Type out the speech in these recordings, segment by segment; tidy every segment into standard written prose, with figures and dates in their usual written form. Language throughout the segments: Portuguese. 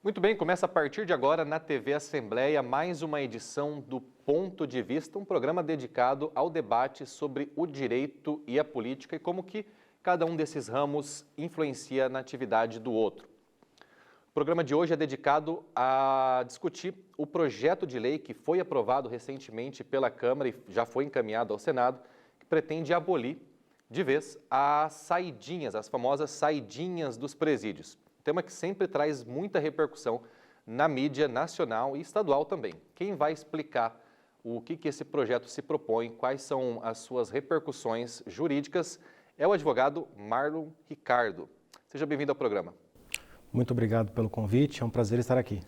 Muito bem, começa a partir de agora na TV Assembleia mais uma edição do Ponto de Vista, um programa dedicado ao debate sobre o direito e a política e como que cada um desses ramos influencia na atividade do outro. O programa de hoje é dedicado a discutir o projeto de lei que foi aprovado recentemente pela Câmara e já foi encaminhado ao Senado, que pretende abolir de vez as saidinhas, as famosas saidinhas dos presídios. Tema que sempre traz muita repercussão na mídia nacional e estadual também. Quem vai explicar o que esse projeto se propõe, quais são as suas repercussões jurídicas, é o advogado Marlon Ricardo. Seja bem-vindo ao programa. Muito obrigado pelo convite, é um prazer estar aqui.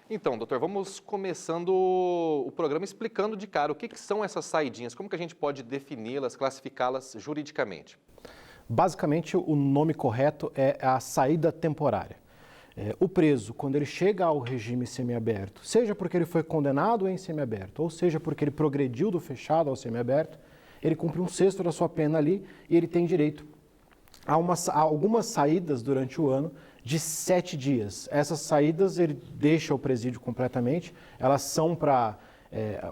Então, doutor, vamos começando o programa explicando de cara o que são essas saidinhas, como que a gente pode defini-las, classificá-las juridicamente. Basicamente, o nome correto é a saída temporária. O preso, quando ele chega ao regime semiaberto, seja porque ele foi condenado em semiaberto, ou seja porque ele progrediu do fechado ao semiaberto, ele cumpre um sexto da sua pena ali e ele tem direito a algumas saídas durante o ano de 7 dias. Essas saídas ele deixa o presídio completamente, elas são para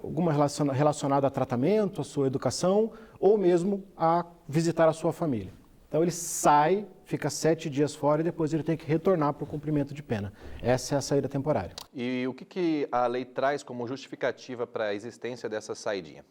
alguma relacionada a tratamento, a sua educação, ou mesmo a visitar a sua família. Então ele sai, fica 7 dias fora e depois ele tem que retornar para o cumprimento de pena. Essa é a saída temporária. E o que a lei traz como justificativa para a existência dessa saidinha?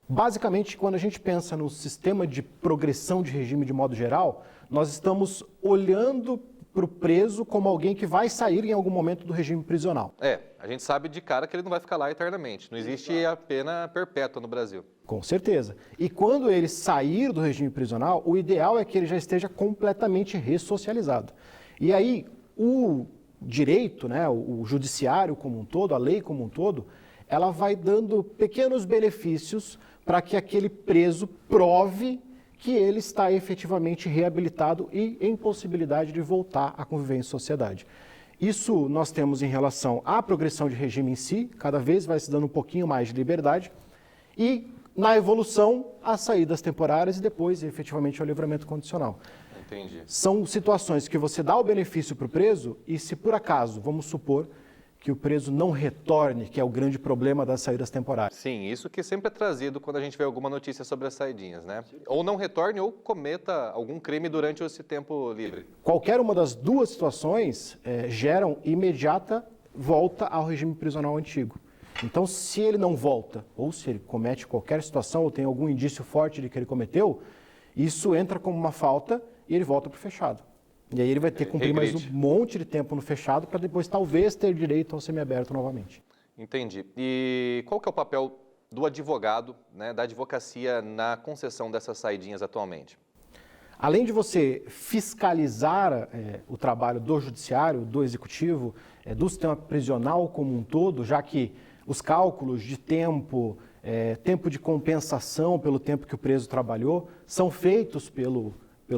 Basicamente, quando a gente pensa no sistema de progressão de regime de modo geral, nós estamos olhando para o preso como alguém que vai sair em algum momento do regime prisional. A gente sabe de cara que ele não vai ficar lá eternamente. Não existe a pena perpétua no Brasil. Com certeza. E quando ele sair do regime prisional, o ideal é que ele já esteja completamente ressocializado. E aí, o direito, o judiciário como um todo, a lei como um todo, ela vai dando pequenos benefícios para que aquele preso prove que ele está efetivamente reabilitado e em possibilidade de voltar a conviver em sociedade. Isso nós temos em relação à progressão de regime em si, cada vez vai se dando um pouquinho mais de liberdade, e na evolução, as saídas temporárias e depois, efetivamente, o livramento condicional. Entendi. São situações que você dá o benefício para o preso e se por acaso, vamos supor, que o preso não retorne, que é o grande problema das saídas temporárias. Sim, isso que sempre é trazido quando a gente vê alguma notícia sobre as saidinhas, né? Ou não retorne ou cometa algum crime durante esse tempo livre. Qualquer uma das duas situações geram imediata volta ao regime prisional antigo. Então, se ele não volta, ou se ele comete qualquer situação, ou tem algum indício forte de que ele cometeu, isso entra como uma falta e ele volta para o fechado. E aí ele vai ter que cumprir mais um monte de tempo no fechado para depois talvez ter direito ao semiaberto novamente. Entendi. E qual que é o papel do advogado, da advocacia na concessão dessas saidinhas atualmente? Além de você fiscalizar o trabalho do judiciário, do executivo, do sistema prisional como um todo, já que os cálculos de tempo, tempo de compensação pelo tempo que o preso trabalhou, são feitos pelo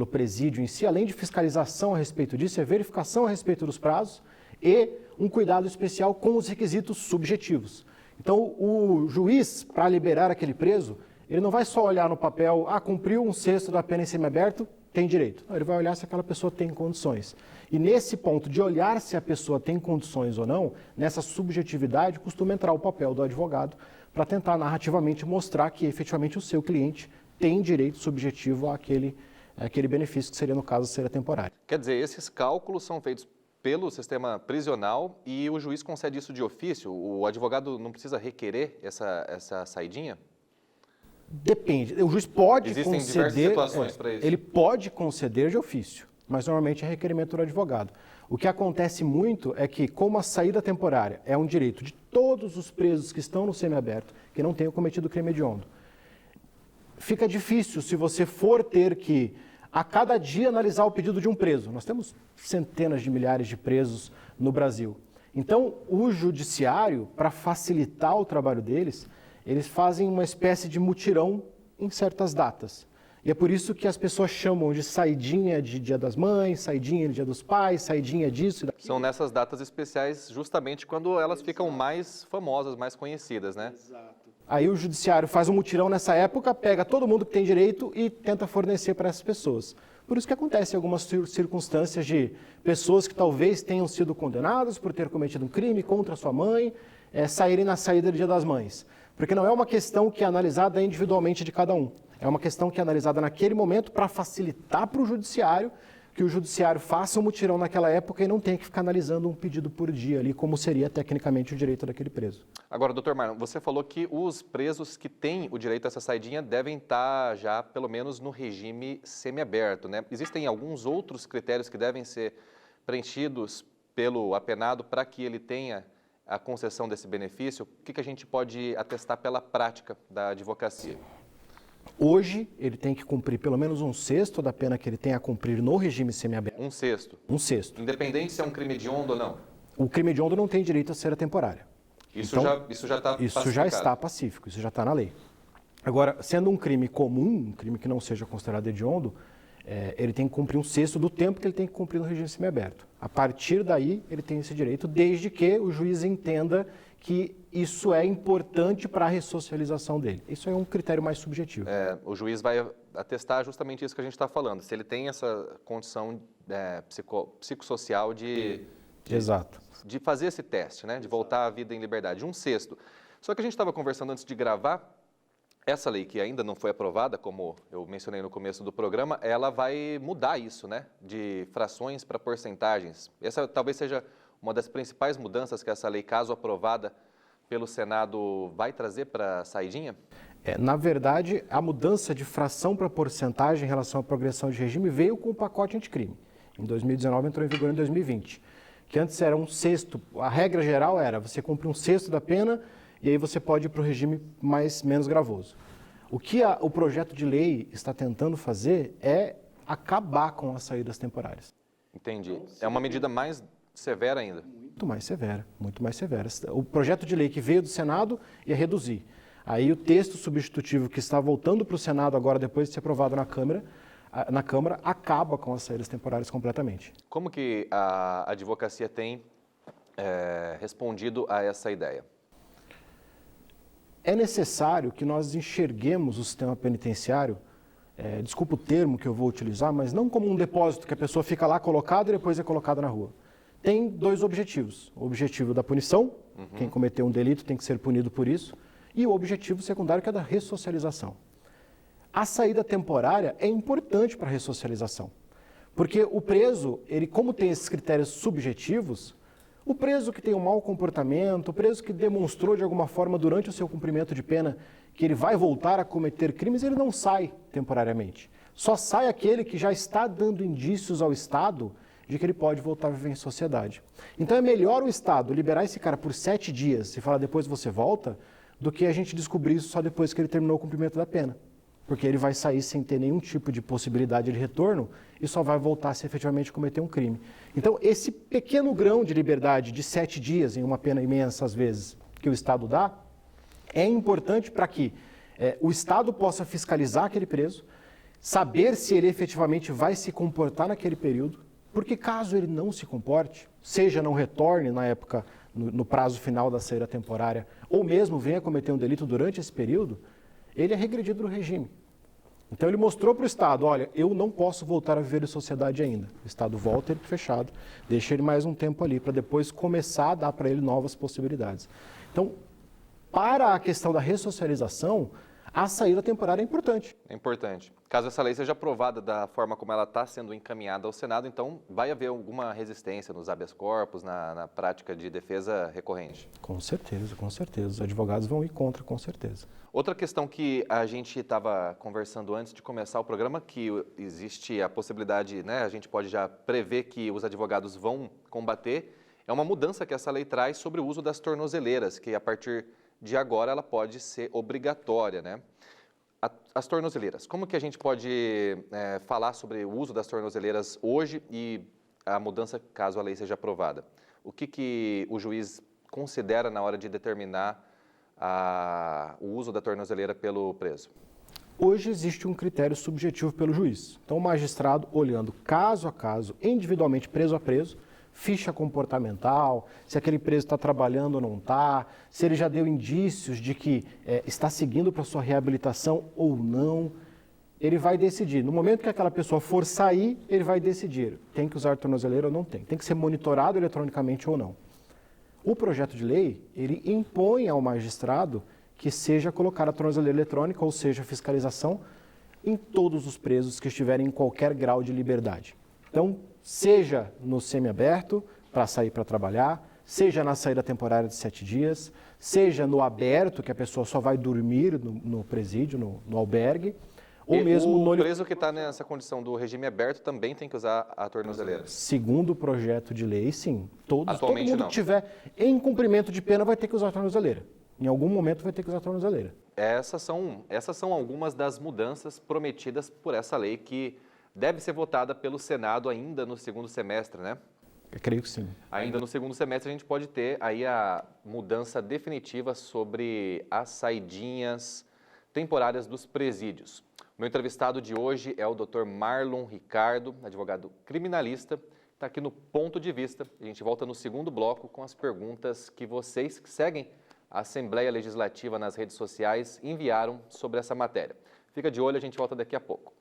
presídio em si, além de fiscalização a respeito disso, é verificação a respeito dos prazos e um cuidado especial com os requisitos subjetivos. Então, o juiz, para liberar aquele preso, ele não vai só olhar no papel, cumpriu um sexto da pena em semiaberto, tem direito. Não, ele vai olhar se aquela pessoa tem condições. E nesse ponto de olhar se a pessoa tem condições ou não, nessa subjetividade, costuma entrar o papel do advogado para tentar narrativamente mostrar que efetivamente o seu cliente tem direito subjetivo àquele benefício que seria, no caso, seria temporário. Quer dizer, esses cálculos são feitos pelo sistema prisional e o juiz concede isso de ofício? O advogado não precisa requerer essa saidinha? Depende. O juiz pode conceder... Existem diversas situações para isso. Ele pode conceder de ofício, mas normalmente é requerimento do advogado. O que acontece muito é que, como a saída temporária é um direito de todos os presos que estão no semiaberto, que não tenham cometido crime hediondo, fica difícil se você for ter que, a cada dia, analisar o pedido de um preso. Nós temos centenas de milhares de presos no Brasil. Então, o judiciário, para facilitar o trabalho deles, eles fazem uma espécie de mutirão em certas datas. E é por isso que as pessoas chamam de saidinha de Dia das Mães, saidinha de Dia dos Pais, saidinha disso e daquilo. São nessas datas especiais justamente quando elas ficam mais famosas, mais conhecidas, né? Exato. Aí o judiciário faz um mutirão nessa época, pega todo mundo que tem direito e tenta fornecer para essas pessoas. Por isso que acontece algumas circunstâncias de pessoas que talvez tenham sido condenadas por ter cometido um crime contra sua mãe, saírem na saída do Dia das Mães. Porque não é uma questão que é analisada individualmente de cada um. É uma questão que é analisada naquele momento para facilitar para o judiciário, que o judiciário faça um mutirão naquela época e não tenha que ficar analisando um pedido por dia ali, como seria tecnicamente o direito daquele preso. Agora, doutor Marlon, você falou que os presos que têm o direito a essa saidinha devem estar já, pelo menos, no regime semiaberto, né? Existem alguns outros critérios que devem ser preenchidos pelo apenado para que ele tenha a concessão desse benefício? O que a gente pode atestar pela prática da advocacia? Hoje, ele tem que cumprir pelo menos 1/6 da pena que ele tem a cumprir no regime semiaberto. 1/6? 1/6. Independente se é um crime hediondo ou não? O crime hediondo não tem direito a ser temporária. Isso já está pacificado? Isso já está pacífico, isso já está na lei. Agora, sendo um crime comum, um crime que não seja considerado hediondo, ele tem que cumprir 1/6 do tempo que ele tem que cumprir no regime semiaberto. A partir daí, ele tem esse direito, desde que o juiz entenda que isso é importante para a ressocialização dele. Isso é um critério mais subjetivo. O juiz vai atestar justamente isso que a gente está falando, se ele tem essa condição psicossocial Exato. de fazer esse teste, né, de voltar à vida em liberdade, 1/6. Só que a gente estava conversando antes de gravar, essa lei que ainda não foi aprovada, como eu mencionei no começo do programa, ela vai mudar isso, né, de frações para porcentagens. Essa talvez seja uma das principais mudanças que essa lei, caso aprovada pelo Senado, vai trazer para a saidinha? Na verdade, a mudança de fração para porcentagem em relação à progressão de regime veio com o pacote anticrime. Em 2019, entrou em vigor em 2020. Que antes era 1/6, a regra geral era você cumpre 1/6 da pena e aí você pode ir para o regime menos gravoso. O que o projeto de lei está tentando fazer é acabar com as saídas temporárias. Entendi. É uma medida mais severa ainda? Muito mais severa, muito mais severa. O projeto de lei que veio do Senado ia reduzir. Aí o texto substitutivo que está voltando para o Senado agora, depois de ser aprovado na Câmara, acaba com as saídas temporárias completamente. Como que a advocacia tem respondido a essa ideia? É necessário que nós enxerguemos o sistema penitenciário, desculpa o termo que eu vou utilizar, mas não como um depósito que a pessoa fica lá colocada e depois é colocada na rua. Tem dois objetivos. O objetivo da punição, quem cometeu um delito tem que ser punido por isso, e o objetivo secundário que é da ressocialização. A saída temporária é importante para a ressocialização, porque o preso, ele como tem esses critérios subjetivos, o preso que tem um mau comportamento, o preso que demonstrou de alguma forma durante o seu cumprimento de pena que ele vai voltar a cometer crimes, ele não sai temporariamente. Só sai aquele que já está dando indícios ao Estado de que ele pode voltar a viver em sociedade. Então é melhor o Estado liberar esse cara por 7 dias e falar depois você volta, do que a gente descobrir isso só depois que ele terminou o cumprimento da pena. Porque ele vai sair sem ter nenhum tipo de possibilidade de retorno e só vai voltar se efetivamente cometer um crime. Então esse pequeno grão de liberdade de 7 dias, em uma pena imensa às vezes, que o Estado dá, é importante para que o Estado possa fiscalizar aquele preso, saber se ele efetivamente vai se comportar naquele período, porque caso ele não se comporte, seja não retorne na época, no prazo final da saída temporária, ou mesmo venha cometer um delito durante esse período, ele é regredido no regime. Então ele mostrou para o Estado, olha, eu não posso voltar a viver em sociedade ainda. O Estado volta ele fechado, deixa ele mais um tempo ali, para depois começar a dar para ele novas possibilidades. Então, para a questão da ressocialização, a saída temporária é importante. É importante. Caso essa lei seja aprovada da forma como ela está sendo encaminhada ao Senado, então vai haver alguma resistência nos habeas corpus, na prática de defesa recorrente? Com certeza, com certeza. Os advogados vão ir contra, com certeza. Outra questão que a gente estava conversando antes de começar o programa, que existe a possibilidade, né, a gente pode já prever que os advogados vão combater, é uma mudança que essa lei traz sobre o uso das tornozeleiras, que a partir de agora ela pode ser obrigatória, né? As tornozeleiras, como que a gente pode falar sobre o uso das tornozeleiras hoje e a mudança caso a lei seja aprovada? O que o juiz considera na hora de determinar o uso da tornozeleira pelo preso? Hoje existe um critério subjetivo pelo juiz. Então o magistrado, olhando caso a caso, individualmente, preso a preso, ficha comportamental, se aquele preso está trabalhando ou não está, se ele já deu indícios de que está seguindo para sua reabilitação ou não. ele vai decidir. No momento que aquela pessoa for sair, ele vai decidir. Tem que usar tornozeleira ou não tem. Tem que ser monitorado eletronicamente ou não. O projeto de lei, ele impõe ao magistrado que seja colocada a tornozeleira eletrônica, ou seja, fiscalização, em todos os presos que estiverem em qualquer grau de liberdade. Então, seja no semiaberto, para sair para trabalhar, seja na saída temporária de 7 dias, seja no aberto, que a pessoa só vai dormir no presídio, no albergue, ou mesmo o preso que está nessa condição do regime aberto também tem que usar a tornozeleira? Segundo o projeto de lei, sim. Todo mundo não. que tiver em cumprimento de pena vai ter que usar a tornozeleira. Em algum momento vai ter que usar a tornozeleira. Essas são algumas das mudanças prometidas por essa lei que deve ser votada pelo Senado ainda no segundo semestre, né? Eu creio que sim. Ainda no segundo semestre a gente pode ter aí a mudança definitiva sobre as saidinhas temporárias dos presídios. O meu entrevistado de hoje é o Dr. Marlon Ricardo, advogado criminalista, está aqui no Ponto de Vista. A gente volta no segundo bloco com as perguntas que vocês que seguem a Assembleia Legislativa nas redes sociais enviaram sobre essa matéria. Fica de olho, a gente volta daqui a pouco.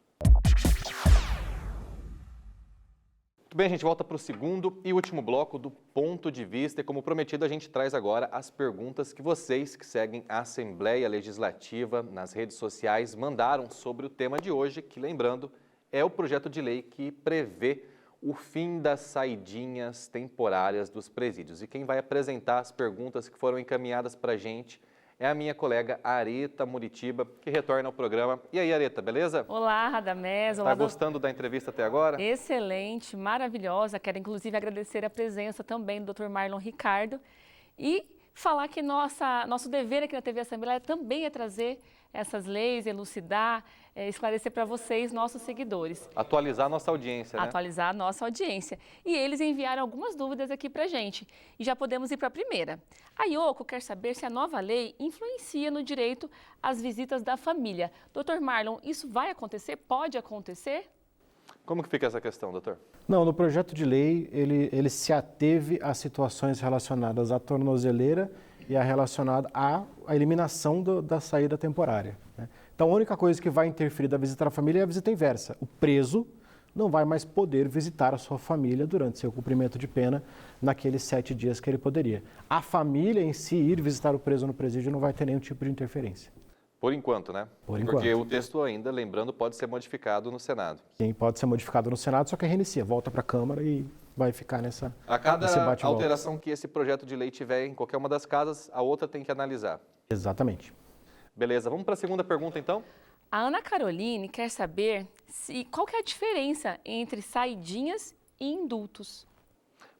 Muito bem, a gente volta para o segundo e último bloco do Ponto de Vista e, como prometido, a gente traz agora as perguntas que vocês que seguem a Assembleia Legislativa nas redes sociais mandaram sobre o tema de hoje, que, lembrando, é o projeto de lei que prevê o fim das saidinhas temporárias dos presídios. E quem vai apresentar as perguntas que foram encaminhadas para a gente é a minha colega Areta Muritiba, que retorna ao programa. E aí, Areta, beleza? Olá, Radamés. Olá, Tá gostando da entrevista até agora? Excelente, maravilhosa. Quero, inclusive, agradecer a presença também do Dr. Marlon Ricardo e falar que nosso dever aqui na TV Assembleia também é trazer essas leis, elucidar, esclarecer para vocês, nossos seguidores. Atualizar a nossa audiência, né? Atualizar a nossa audiência. E eles enviaram algumas dúvidas aqui para a gente. E já podemos ir para a primeira. A Ioko quer saber se a nova lei influencia no direito às visitas da família. Dr. Marlon, isso vai acontecer? Pode acontecer? Como que fica essa questão, doutor? Não, no projeto de lei, ele se ateve a situações relacionadas à tornozeleira e relacionada à eliminação da saída temporária, né? Então, a única coisa que vai interferir da visita à família é a visita inversa. O preso não vai mais poder visitar a sua família durante seu cumprimento de pena naqueles 7 dias que ele poderia. A família em si, ir visitar o preso no presídio, não vai ter nenhum tipo de interferência. Por enquanto, né? Por enquanto. Porque o texto ainda, lembrando, pode ser modificado no Senado. Sim, pode ser modificado no Senado, só que reinicia, volta para a Câmara e vai ficar nesse bate-volta. Alteração que esse projeto de lei tiver em qualquer uma das casas, a outra tem que analisar. Exatamente. Beleza, vamos para a segunda pergunta, então? A Ana Caroline quer saber qual que é a diferença entre saidinhas e indultos.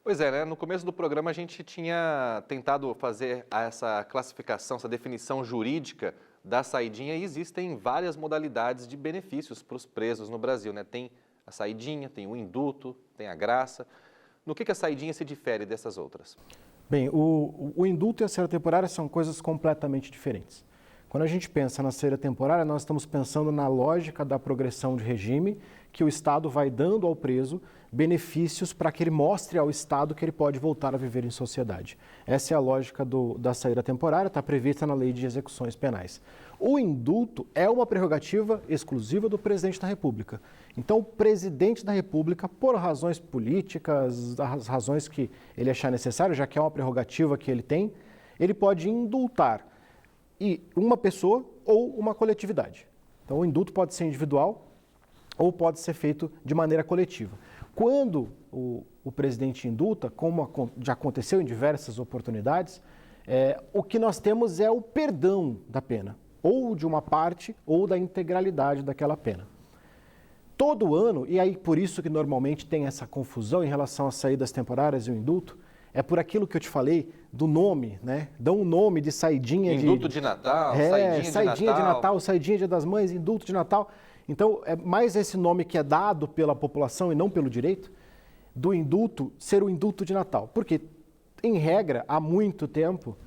Pois é, né? No começo do programa a gente tinha tentado fazer essa classificação, essa definição jurídica da saidinha e existem várias modalidades de benefícios para os presos no Brasil, né? Tem a saidinha, tem o indulto, tem a graça. No que a saidinha se difere dessas outras? Bem, o indulto e a saída temporária são coisas completamente diferentes. Quando a gente pensa na saída temporária, nós estamos pensando na lógica da progressão de regime, que o Estado vai dando ao preso benefícios para que ele mostre ao Estado que ele pode voltar a viver em sociedade. Essa é a lógica da saída temporária, está prevista na Lei de Execuções Penais. O indulto é uma prerrogativa exclusiva do Presidente da República. Então, o Presidente da República, por razões políticas, as razões que ele achar necessário, já que é uma prerrogativa que ele tem, ele pode indultar uma pessoa ou uma coletividade. Então, o indulto pode ser individual ou pode ser feito de maneira coletiva. Quando o presidente indulta, como já aconteceu em diversas oportunidades, o que nós temos é o perdão da pena, ou de uma parte ou da integralidade daquela pena. Todo ano, e aí por isso que normalmente tem essa confusão em relação às saídas temporárias e o indulto, é por aquilo que eu te falei do nome, né? Dão um nome de saidinha indulto de Natal, saidinha de Natal, saidinha Dia das Mães, indulto de Natal. Então, é mais esse nome que é dado pela população e não pelo direito, do indulto ser o indulto de Natal. Porque, em regra, há muito tempo,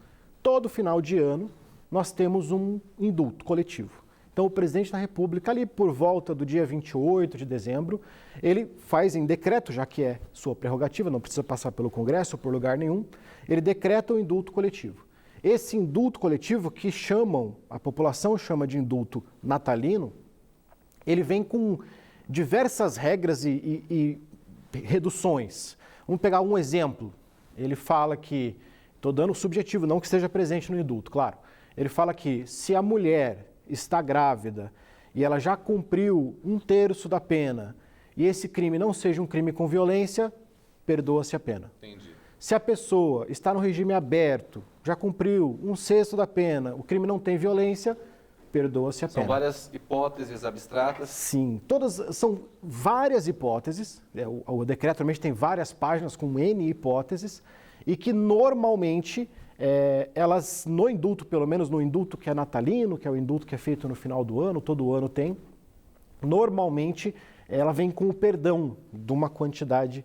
todo final de ano, nós temos um indulto coletivo. Então, o presidente da República, ali por volta do dia 28 de dezembro, ele faz em decreto, já que é sua prerrogativa, não precisa passar pelo Congresso ou por lugar nenhum, ele decreta o indulto coletivo. Esse indulto coletivo, que a população chama de indulto natalino, ele vem com diversas regras e reduções. Vamos pegar um exemplo. Ele fala que, estou dando subjetivo, não que esteja presente no indulto, claro. Ele fala que se a mulher está grávida e ela já cumpriu 1/3 da pena e esse crime não seja um crime com violência, perdoa-se a pena. Entendi. Se a pessoa está no regime aberto, já cumpriu 1/6 da pena, o crime não tem violência, perdoa-se a pena. São várias hipóteses abstratas. Sim, são várias hipóteses. O decreto realmente tem várias páginas com N hipóteses e que normalmente elas no indulto, pelo menos no indulto que é natalino, que é o indulto que é feito no final do ano, todo ano tem, normalmente ela vem com o perdão de uma quantidade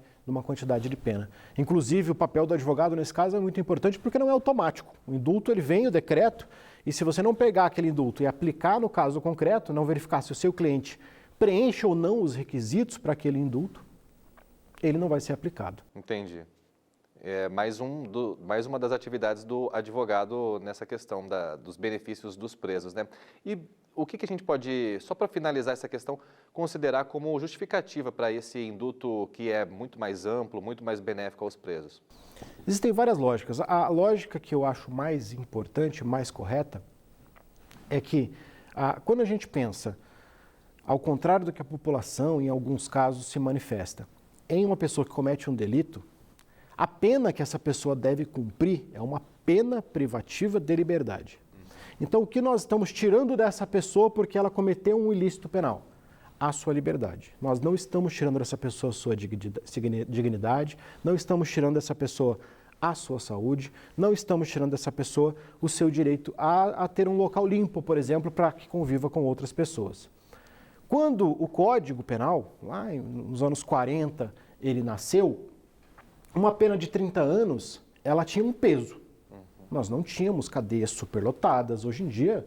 de pena. Inclusive, o papel do advogado nesse caso é muito importante porque não é automático. O indulto, ele vem, o decreto, e se você não pegar aquele indulto e aplicar no caso concreto, não verificar se o seu cliente preenche ou não os requisitos para aquele indulto, ele não vai ser aplicado. Entendi. É mais uma das atividades do advogado nessa questão dos benefícios dos presos, né? E o que a gente pode, só para finalizar essa questão, considerar como justificativa para esse indulto que é muito mais amplo, muito mais benéfico aos presos? Existem várias lógicas. A lógica que eu acho mais importante, mais correta, é que quando a gente pensa, ao contrário do que a população, em alguns casos, se manifesta, em uma pessoa que comete um delito, a pena que essa pessoa deve cumprir é uma pena privativa de liberdade. Então, o que nós estamos tirando dessa pessoa porque ela cometeu um ilícito penal? A sua liberdade. Nós não estamos tirando dessa pessoa a sua dignidade, não estamos tirando dessa pessoa a sua saúde, não estamos tirando dessa pessoa o seu direito a ter um local limpo, por exemplo, para que conviva com outras pessoas. Quando o Código Penal, lá nos anos 40, ele nasceu, uma pena de 30 anos, ela tinha um peso. Nós não tínhamos cadeias superlotadas. Hoje em dia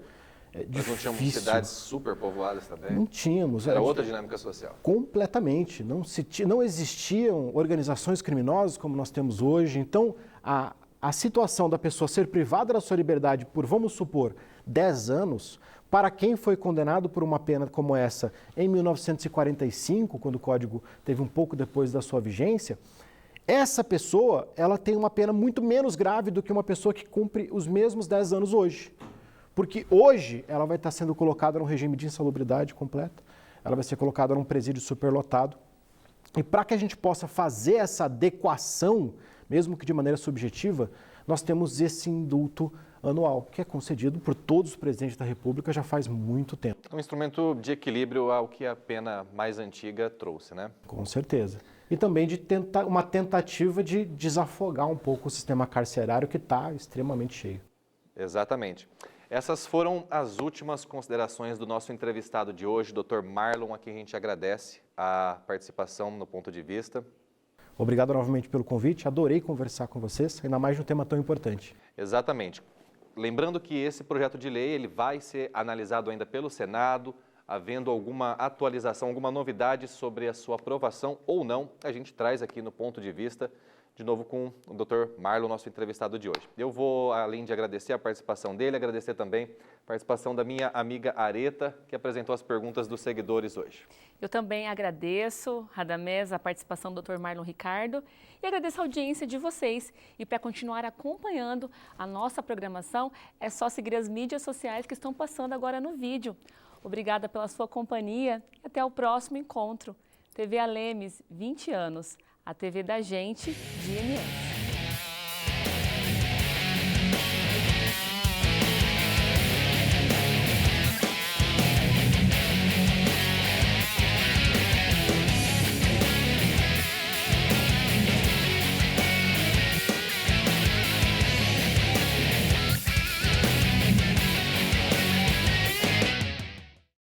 é difícil. Nós não tínhamos cidades superpovoadas também? Não tínhamos. Era outra dinâmica social. Completamente. Não existiam organizações criminosas como nós temos hoje. Então, a situação da pessoa ser privada da sua liberdade por, vamos supor, 10 anos, para quem foi condenado por uma pena como essa em 1945, quando o Código teve um pouco depois da sua vigência, essa pessoa, ela tem uma pena muito menos grave do que uma pessoa que cumpre os mesmos 10 anos hoje. Porque hoje ela vai estar sendo colocada num regime de insalubridade completa, ela vai ser colocada num presídio superlotado. E para que a gente possa fazer essa adequação, mesmo que de maneira subjetiva, nós temos esse indulto anual, que é concedido por todos os presidentes da República já faz muito tempo. Um instrumento de equilíbrio ao que a pena mais antiga trouxe, né? Com certeza. E também de uma tentativa de desafogar um pouco o sistema carcerário que está extremamente cheio. Exatamente. Essas foram as últimas considerações do nosso entrevistado de hoje, Dr. Marlon, a quem a gente agradece a participação no Ponto de Vista. Obrigado novamente pelo convite, adorei conversar com vocês, ainda mais de um tema tão importante. Exatamente. Lembrando que esse projeto de lei ele vai ser analisado ainda pelo Senado, havendo alguma atualização, alguma novidade sobre a sua aprovação ou não, a gente traz aqui no Ponto de Vista, de novo com o Dr. Marlon, nosso entrevistado de hoje. Eu vou, além de agradecer a participação dele, agradecer também a participação da minha amiga Areta, que apresentou as perguntas dos seguidores hoje. Eu também agradeço, Radamés, a participação do Dr. Marlon Ricardo e agradeço a audiência de vocês. E para continuar acompanhando a nossa programação, é só seguir as mídias sociais que estão passando agora no vídeo. Obrigada pela sua companhia e até o próximo encontro. TV Alemes, 20 anos. A TV da gente, de MS.